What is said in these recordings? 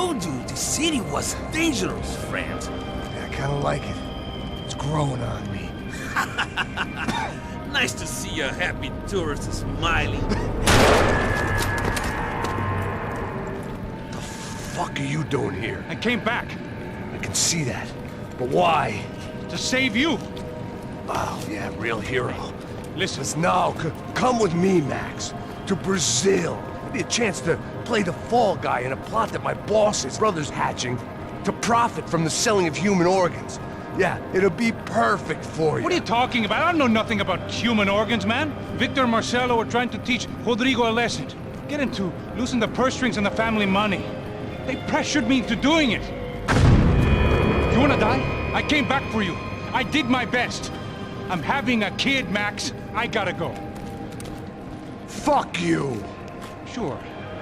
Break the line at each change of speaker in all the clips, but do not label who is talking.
told you the city was dangerous, friend.
Yeah, I kinda like it. It's growing on me.
Nice to see a happy tourist smiling.
The fuck are you doing here?
I came back
I can see that. But why?
to save you.
Oh, yeah, real hero.
Listen,
No, come with me, Max. To Brazil. Be a chance to play the fall guy in a plot that my boss's brother's hatching to profit from the selling of human organs. Yeah, it'll be perfect for you.
what are you talking about? I don't know nothing about human organs, man. Victor and Marcelo are trying to teach Rodrigo a lesson. Get him to loosen the purse strings and the family money. They pressured me into doing it. You wanna die? I came back for you. I did my best. I'm having a kid, Max. I gotta go.
Fuck you!
Sure.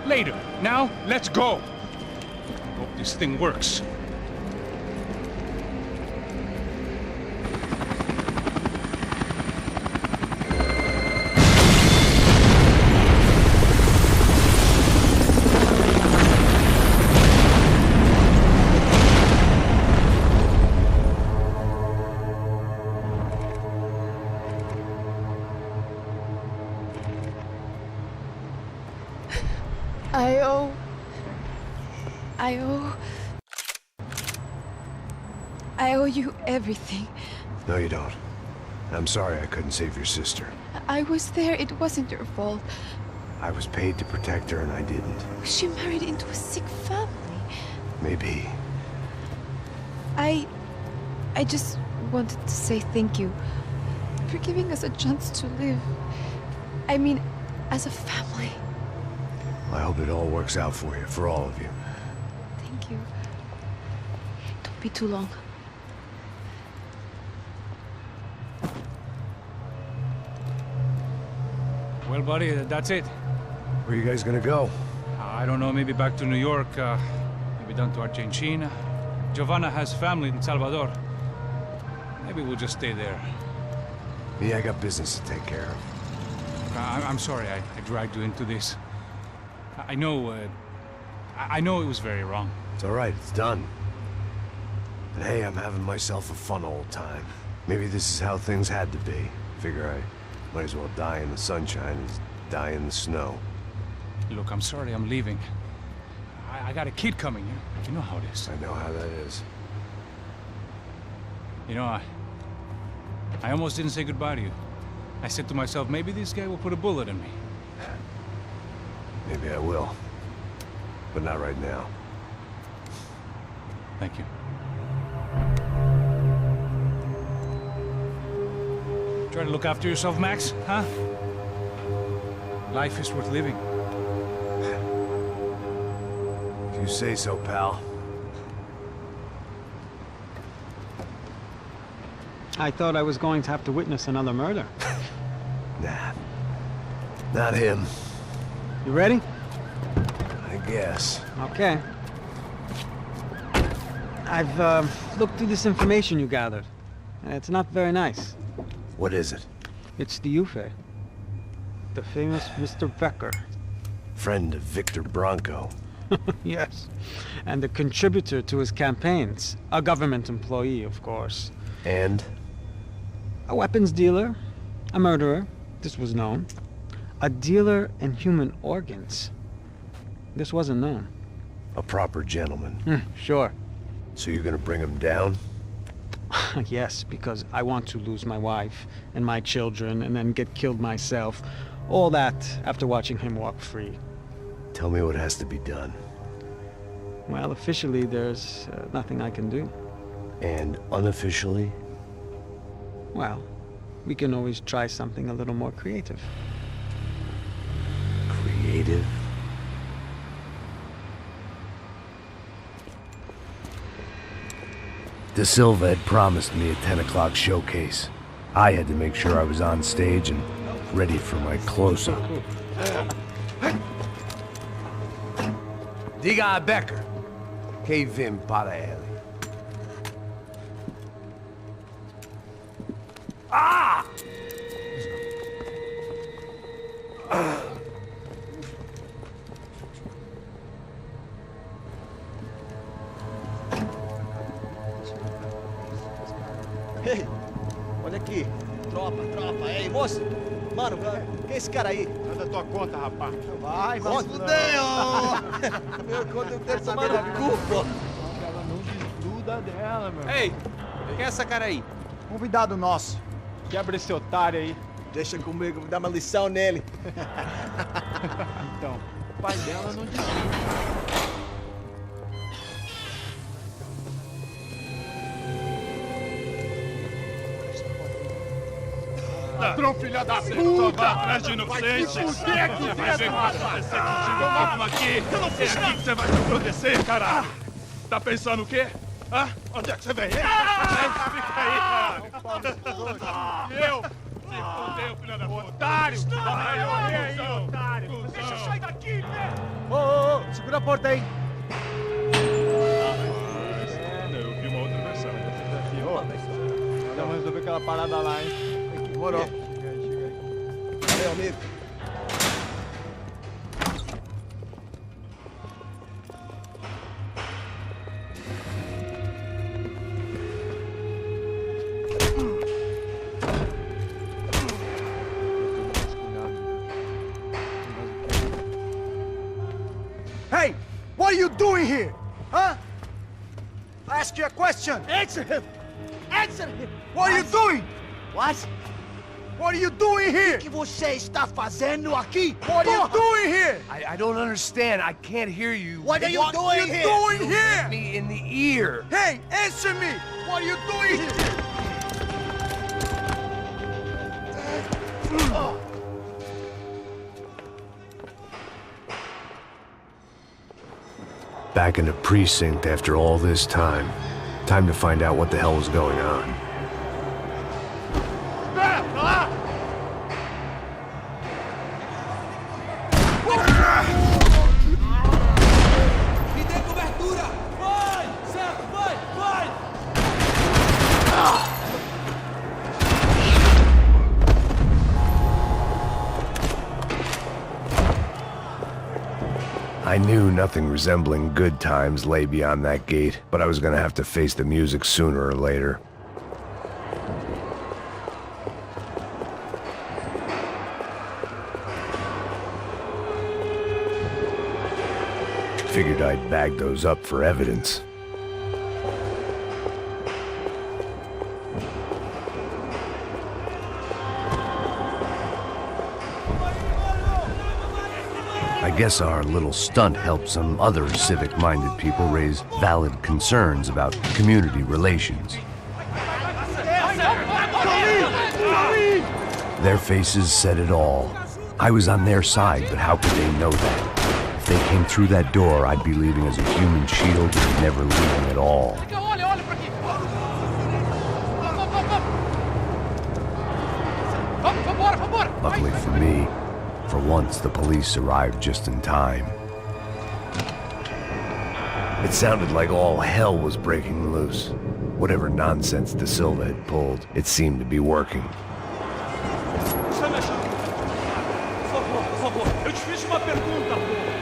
Later. Now, let's go. Hope this thing works.
I owe you everything.
No, you don't. I'm sorry I couldn't save your sister.
I was there, it wasn't your fault.
I was paid to protect her and I didn't.
She married into a sick family.
Maybe.
I just wanted to say thank you for giving us a chance to live. I mean, as a family.
I hope it all works out for you, for all of you.
Thank you. Don't be too long.
Well, buddy, that's it.
Where are you guys gonna go?
I don't know, maybe back to New York, maybe down to Argentina. Giovanna has family in Salvador. Maybe we'll just stay there.
Me, I got business to take care of.
I'm sorry I dragged you into this. I know it was very wrong.
It's all right, it's done. And hey, I'm having myself a fun old time. Maybe this is how things had to be. Figure I might as well die in the sunshine as die in the snow.
Look, I'm sorry I'm leaving. I got a kid coming. You know how it is.
I know how that is.
You know, I almost didn't say goodbye to you. I said to myself, maybe this guy will put a bullet in me.
Maybe I will. But not right now.
Thank you. Try to look after yourself, Max, huh? Life is worth living.
If you say so, pal.
I thought I was going to have to witness another murder.
Nah. Not him.
You ready?
I guess.
Okay. I've looked through this information you gathered. And it's not very nice.
What is it?
It's the Ufe. The famous Mr. Becker.
Friend of Victor Bronco.
Yes. And a contributor to his campaigns. A government employee, of course.
And?
A weapons dealer. A murderer. This was known. A dealer in human organs. This wasn't known.
A proper gentleman.
Sure.
So you're gonna bring him down?
Yes, because I want to lose my wife and my children and then get killed myself. All that after watching him walk free.
Tell me what has to be done.
Well, officially, there's nothing I can do.
And unofficially?
Well, we can always try something a little more creative.
Creative? De Silva had promised me a 10 o'clock showcase. I had to make sure I was on stage and ready for my close-up. Diga a Becker. Que vim para ele. Ah!
moço. Mano, quem é esse cara aí?
Manda tua conta, rapaz.
Vai, fudeu! Meu conta eu quero tomar no cu, pô.
Ela não desgruda dela, meu.
Ei, quem é essa cara aí?
Convidado nosso. Quebra esse otário aí.
Deixa comigo, vou dar uma lição nele.
Então, o pai dela não desgruda.
Ladrão, filha da puta! Vai atrás de inocentes! Vai ver o que vai acontecer contigo mesmo aqui! É aqui que você vai se acontecer, caralho! Tá pensando o quê? Hã? Onde é que você vem? Fica aí, caralho! Eu? Se fodeu, filha da puta! Otário! Vai morrer aí, otário! Deixa eu sair daqui, né?
Ô, segura a porta aí.
Eu vi uma outra versão.
Vamos resolver aquela parada lá, hein?
Demorou.
Chega aí.
Valeu, amigo.
Hey! What are you doing here? Huh? I ask you a question.
Answer him! Answer him!
What are you doing?
What?
What are you doing here?
O que você está fazendo aqui?
What are you
Porra!
doing here? I don't understand. I can't hear you.
What are you doing here?
doing
You
here? Me in the ear. Hey, answer me. What are you doing here?
Back in the precinct after all this time. Time to find out what the hell was going on.
Me dê cobertura! Vai! Certo, vai! Vai!
I knew nothing resembling good times lay beyond that gate, but I was gonna have to face the music sooner or later. Figured I'd bag those up for evidence. I guess our little stunt helped some other civic-minded people raise valid concerns about community relations. Their faces said it all. I was on their side, but how could they know that? If they came through that door, I'd be leaving as a human shield and never leaving at all. Luckily for me, for once the police arrived just in time. It sounded like all hell was breaking loose. Whatever nonsense De Silva had pulled, it seemed to be working.
Por favor, eu te fiz uma pergunta, pô.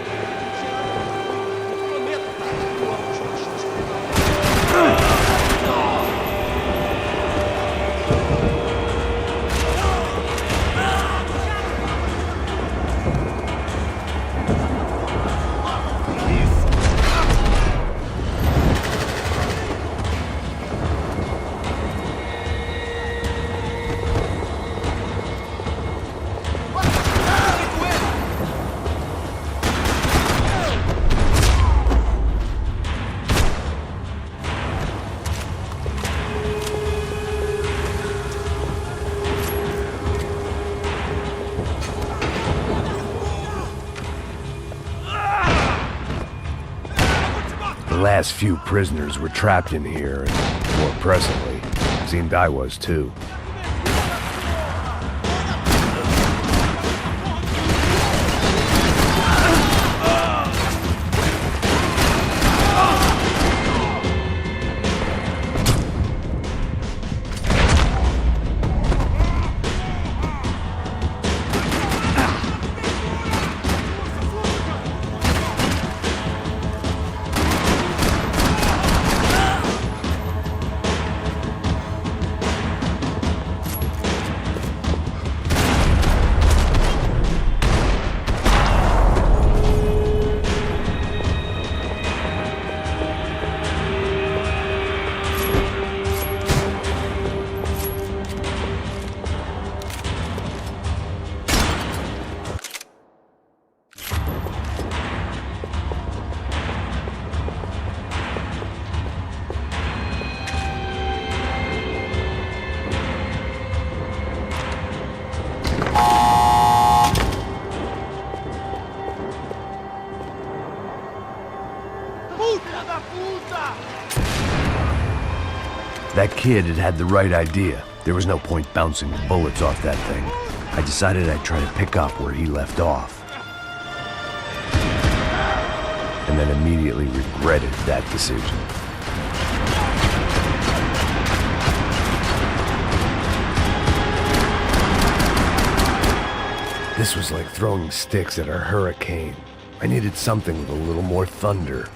The last few prisoners were trapped in here, and more presently, seemed I was too. That kid had had the right idea. There was no point bouncing bullets off that thing. I decided I'd try to pick up where he left off. And then immediately regretted that decision. This was like throwing sticks at a hurricane. I needed something with a little more thunder.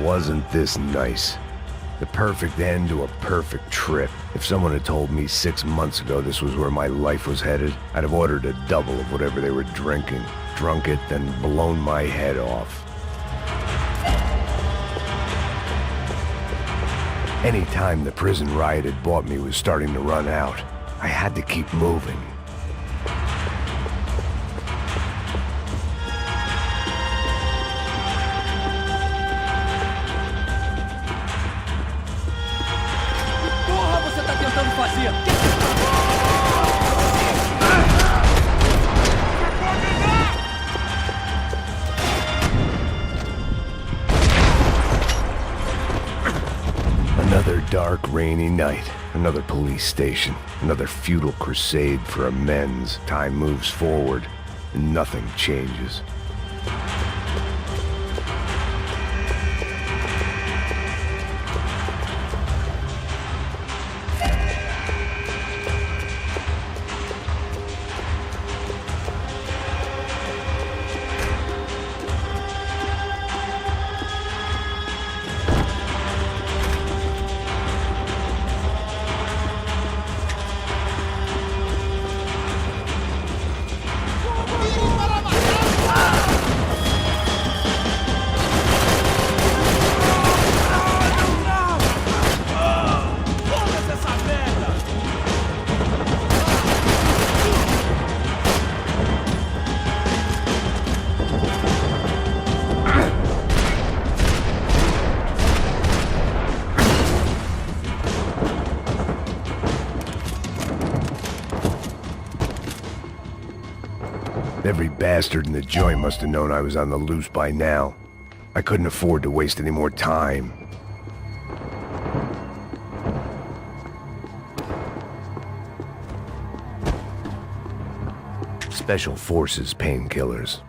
Wasn't this nice? The perfect end to a perfect trip. If someone had told me 6 months ago this was where my life was headed, I'd have ordered a double of whatever they were drinking, drunk it, then blown my head off. Any time the prison riot had bought me was starting to run out. I had to keep moving.
Porra, você tá tentando fazer?
Another dark, rainy night. Another police station. Another futile crusade for amends. Time moves forward, and nothing changes. Every bastard in the joint must have known I was on the loose by now. I couldn't afford to waste any more time. Special Forces painkillers.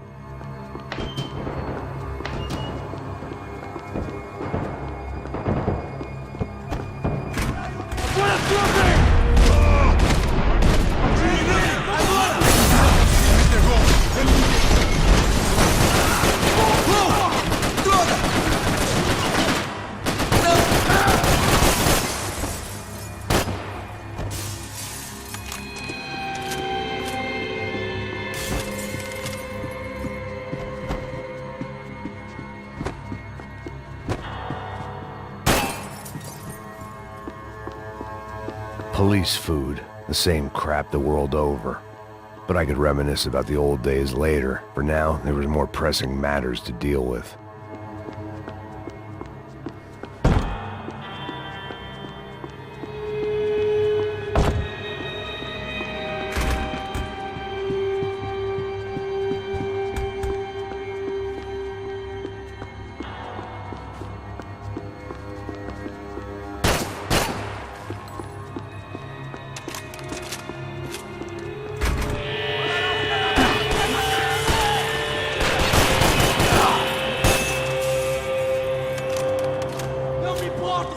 Police food, the same crap the world over. But I could reminisce about the old days later. For now, there was more pressing matters to deal with.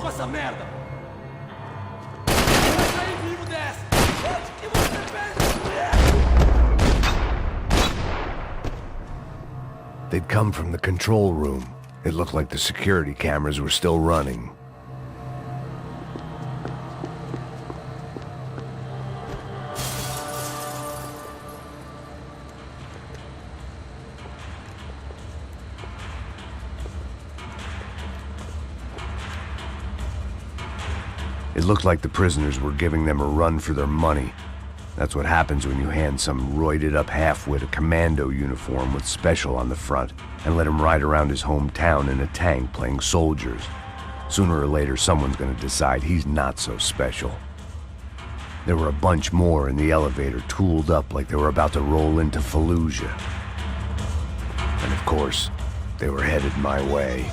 Essa merda! Vai sair vivo dessa! Onde que você fez?
They'd come from the control room. It looked like the security cameras were still running. It looked like the prisoners were giving them a run for their money. That's what happens when you hand some roided-up halfwit a commando uniform with special on the front and let him ride around his hometown in a tank playing soldiers. Sooner or later, someone's gonna decide he's not so special. There were a bunch more in the elevator, tooled up like they were about to roll into Fallujah. And of course, they were headed my way.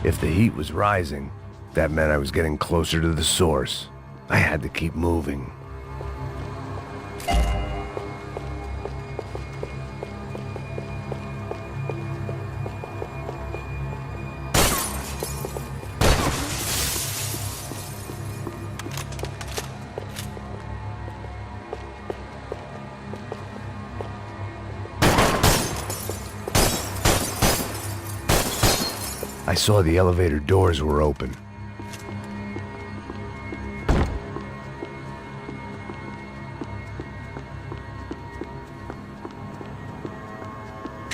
If the heat was rising, that meant I was getting closer to the source. I had to keep moving. I saw the elevator doors were open.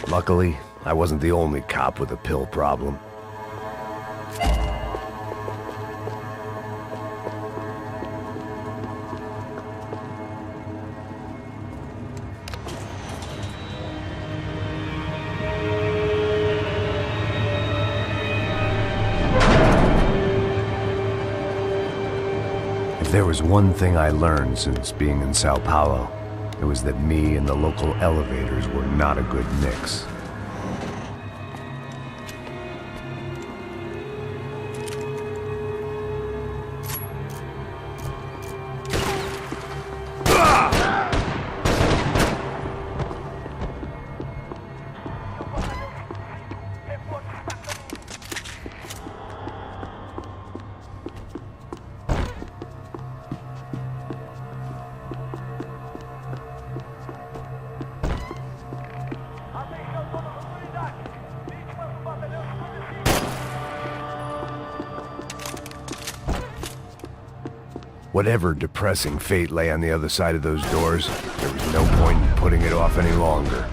Luckily, I wasn't the only cop with a pill problem. If there was one thing I learned since being in Sao Paulo, it was that me and the local elevators were not a good mix. Whatever depressing fate lay on the other side of those doors, there was no point in putting it off any longer.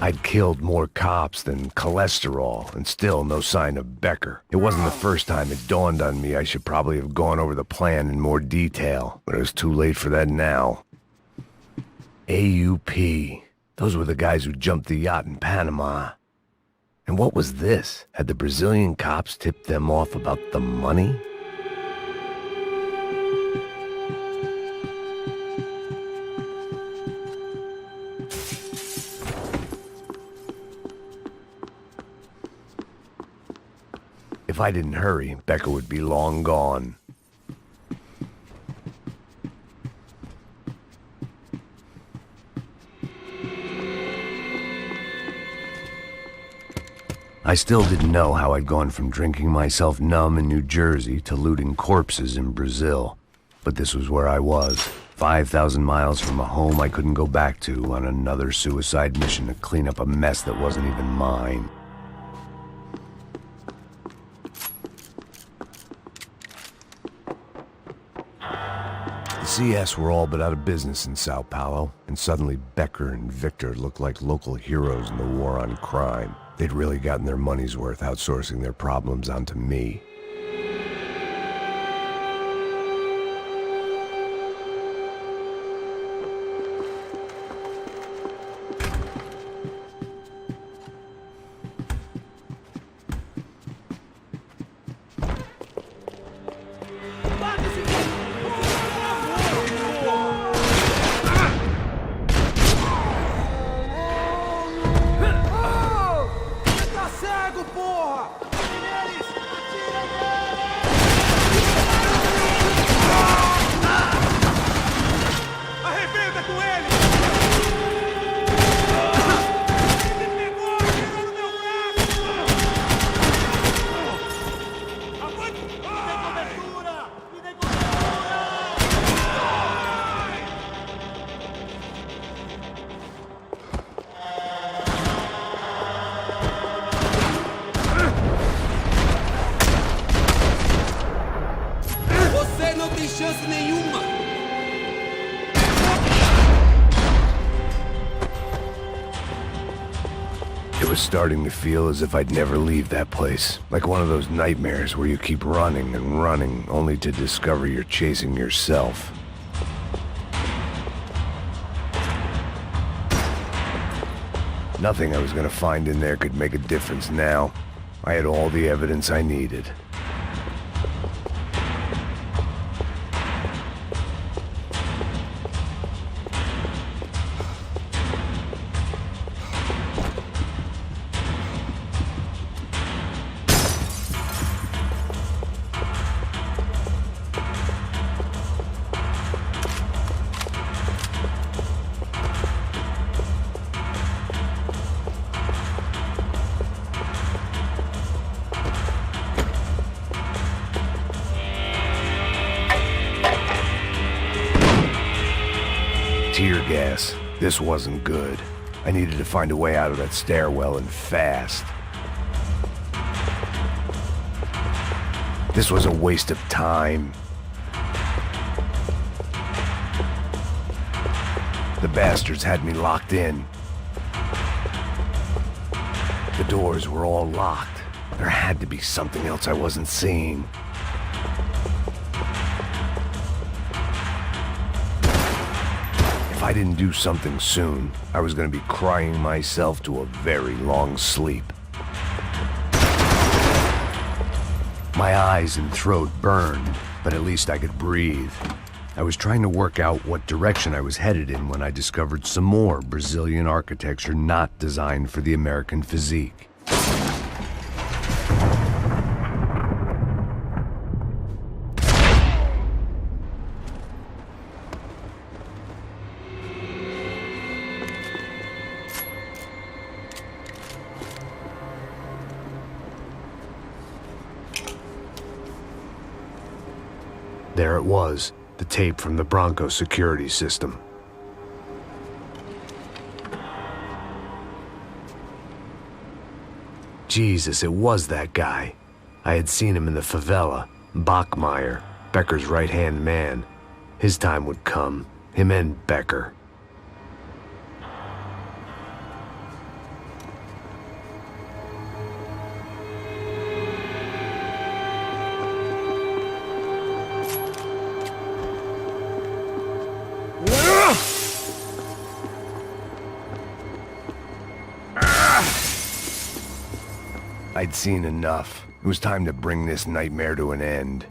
I'd killed more cops than cholesterol, and still no sign of Becker. It wasn't the first time it dawned on me I should probably have gone over the plan in more detail, but it was too late for that now. AUP. Those were the guys who jumped the yacht in Panama. And what was this? Had the Brazilian cops tipped them off about the money? If I didn't hurry, Becker would be long gone. I still didn't know how I'd gone from drinking myself numb in New Jersey to looting corpses in Brazil. But this was where I was, 5,000 miles from a home I couldn't go back to, on another suicide mission to clean up a mess that wasn't even mine. The CS were all but out of business in Sao Paulo, and suddenly Becker and Victor looked like local heroes in the war on crime. They'd really gotten their money's worth outsourcing their problems onto me. It was starting to feel as if I'd never leave that place. Like one of those nightmares where you keep running and running, only to discover you're chasing yourself. Nothing I was gonna find in there could make a difference now. I had all the evidence I needed. Tear gas. This wasn't good. I needed to find a way out of that stairwell and fast. This was a waste of time. The bastards had me locked in. The doors were all locked. There had to be something else I wasn't seeing. If I didn't do something soon, I was going to be crying myself to a very long sleep. My eyes and throat burned, but at least I could breathe. I was trying to work out what direction I was headed in when I discovered some more Brazilian architecture not designed for the American physique. There it was, the tape from the Bronco security system. Jesus, it was that guy. I had seen him in the favela, Bachmeyer, Becker's right-hand man. His time would come, him and Becker. I'd seen enough. It was time to bring this nightmare to an end.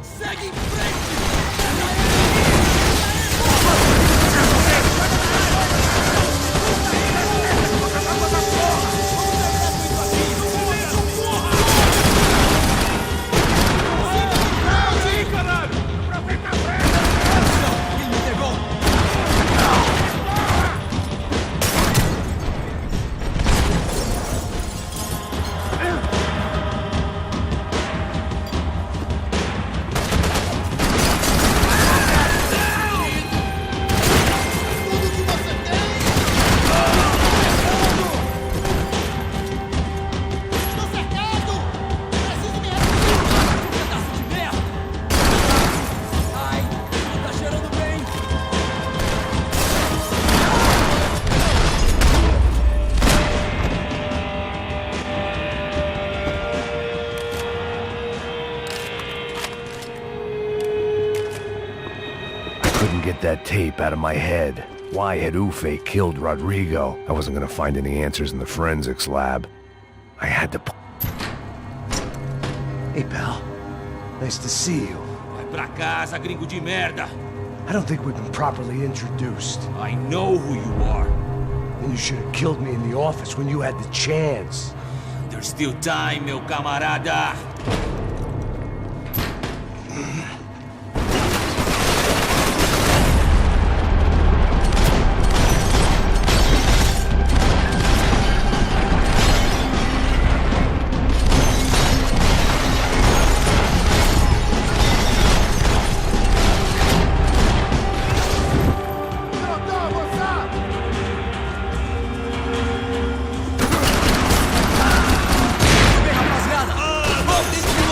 Segue em frente!
Couldn't get that tape out of my head. Why had Ufe killed Rodrigo? I wasn't gonna find any answers in the forensics lab. I had to...
Hey, pal. Nice to see you.
Vai pra casa, gringo de merda.
I don't think we've been properly introduced.
I know who you are.
Then you should have killed me in the office when you had the chance.
There's still time, meu camarada.
Vem, rapaziada! Vamos decidir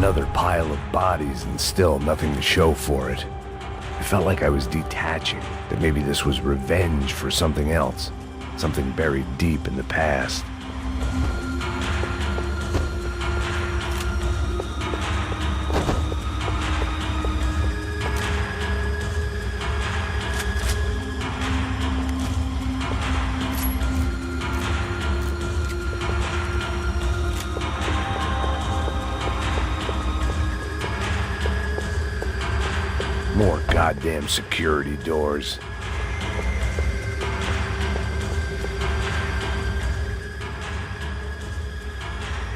another pile of bodies and still nothing to show for it. It felt like I was detaching, that maybe this was revenge for something else, something buried deep in the past. More goddamn security doors.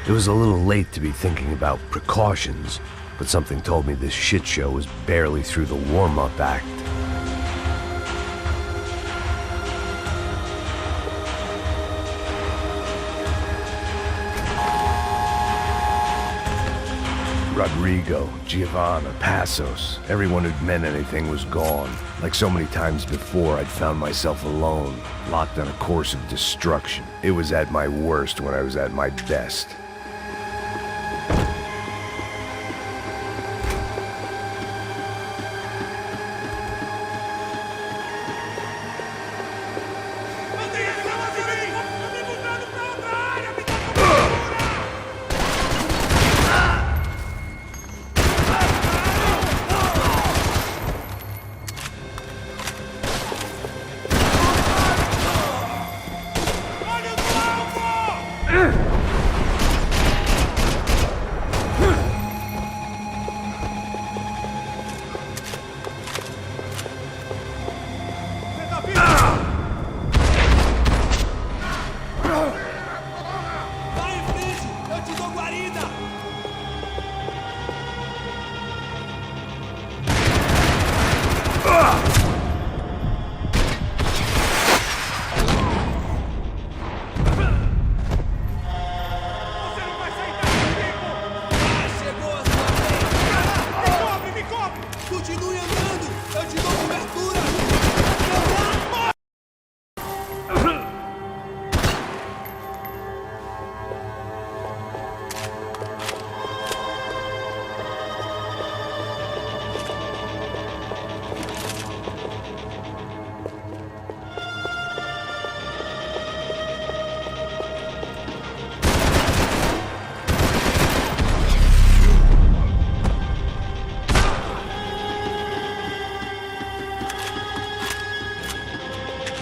It was a little late to be thinking about precautions, but something told me this shit show was barely through the warm-up act. Rodrigo, Giovanna, Passos, everyone who'd meant anything was gone. Like so many times before, I'd found myself alone, locked on a course of destruction. It was at my worst when I was at my best.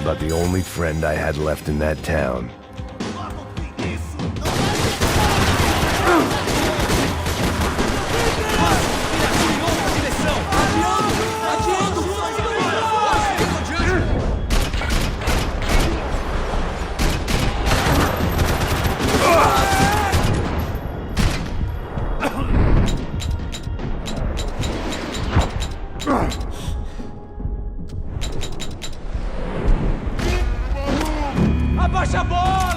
About the only friend I had left in that town.
Abaixa a bola!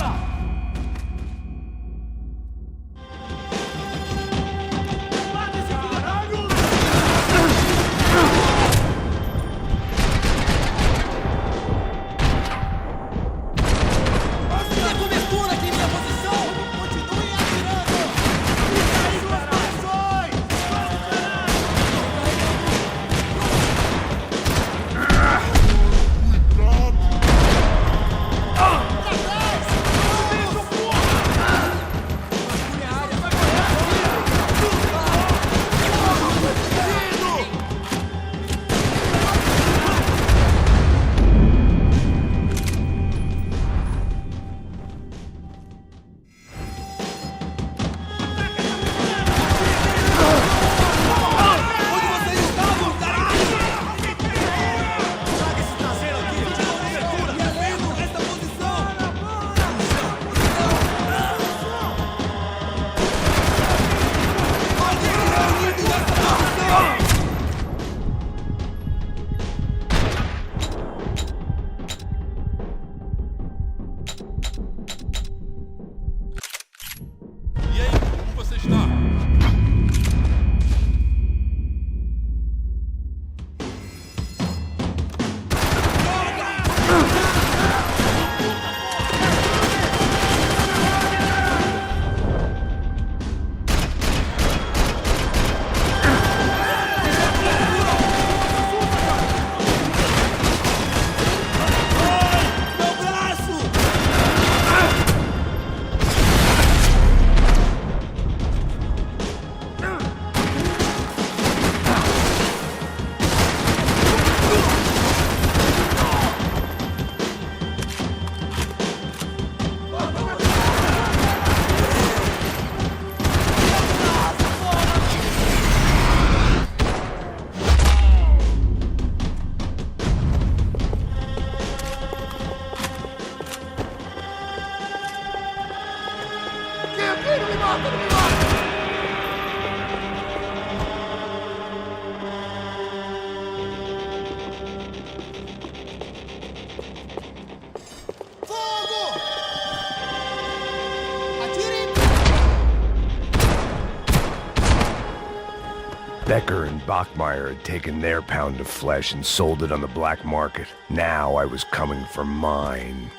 Becker and Bachmeyer had taken their pound of flesh and sold it on the black market. Now I was coming for mine.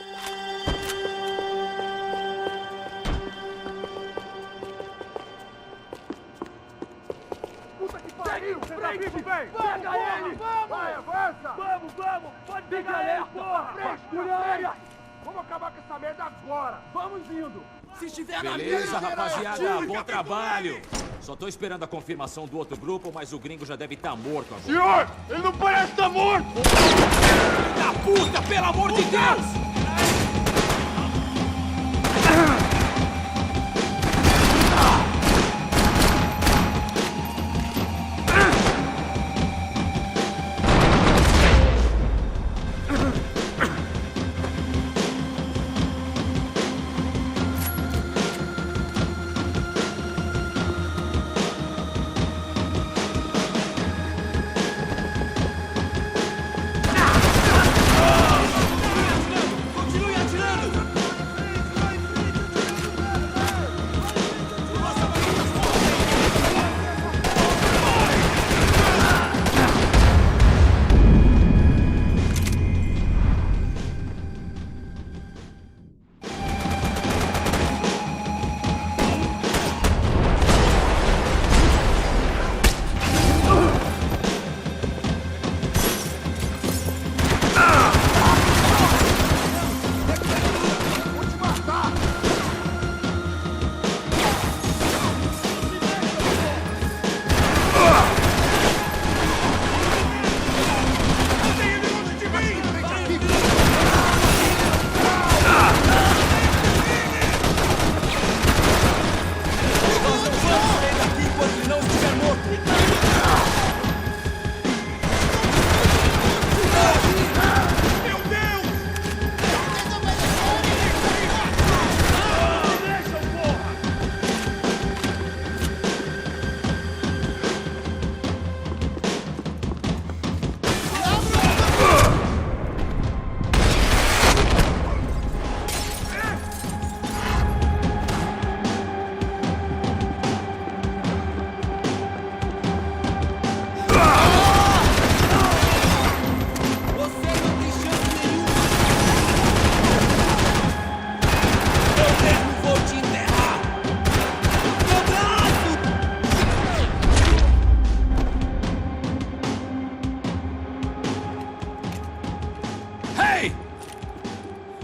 Pode pegar ele, porra! Fresca! Vamos acabar com essa merda agora! Vamos indo! Se estiver na
Beleza,
mesa,
rapaziada, bom trabalho. Só tô esperando a confirmação do outro grupo, mas o gringo já deve estar morto agora.
Senhor, ele não parece estar morto!
Filho da puta, pelo amor de Deus!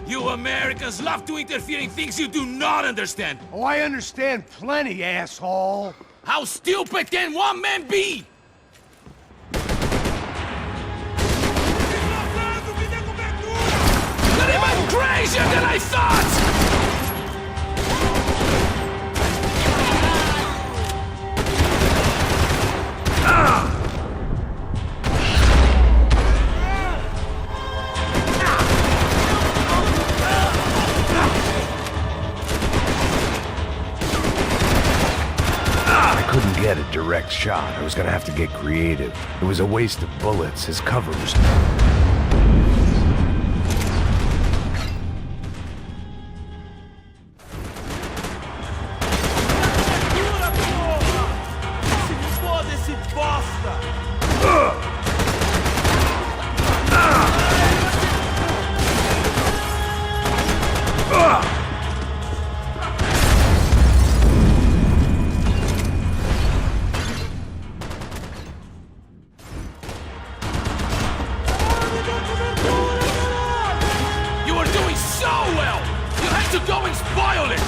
You Americans love to interfere in things you do not understand.
Oh, I understand plenty, asshole.
How stupid can one man be? You're even crazier than I thought!
Get a direct shot. I was gonna have to get creative. It was a waste of bullets. His cover was...
To go and spoil it!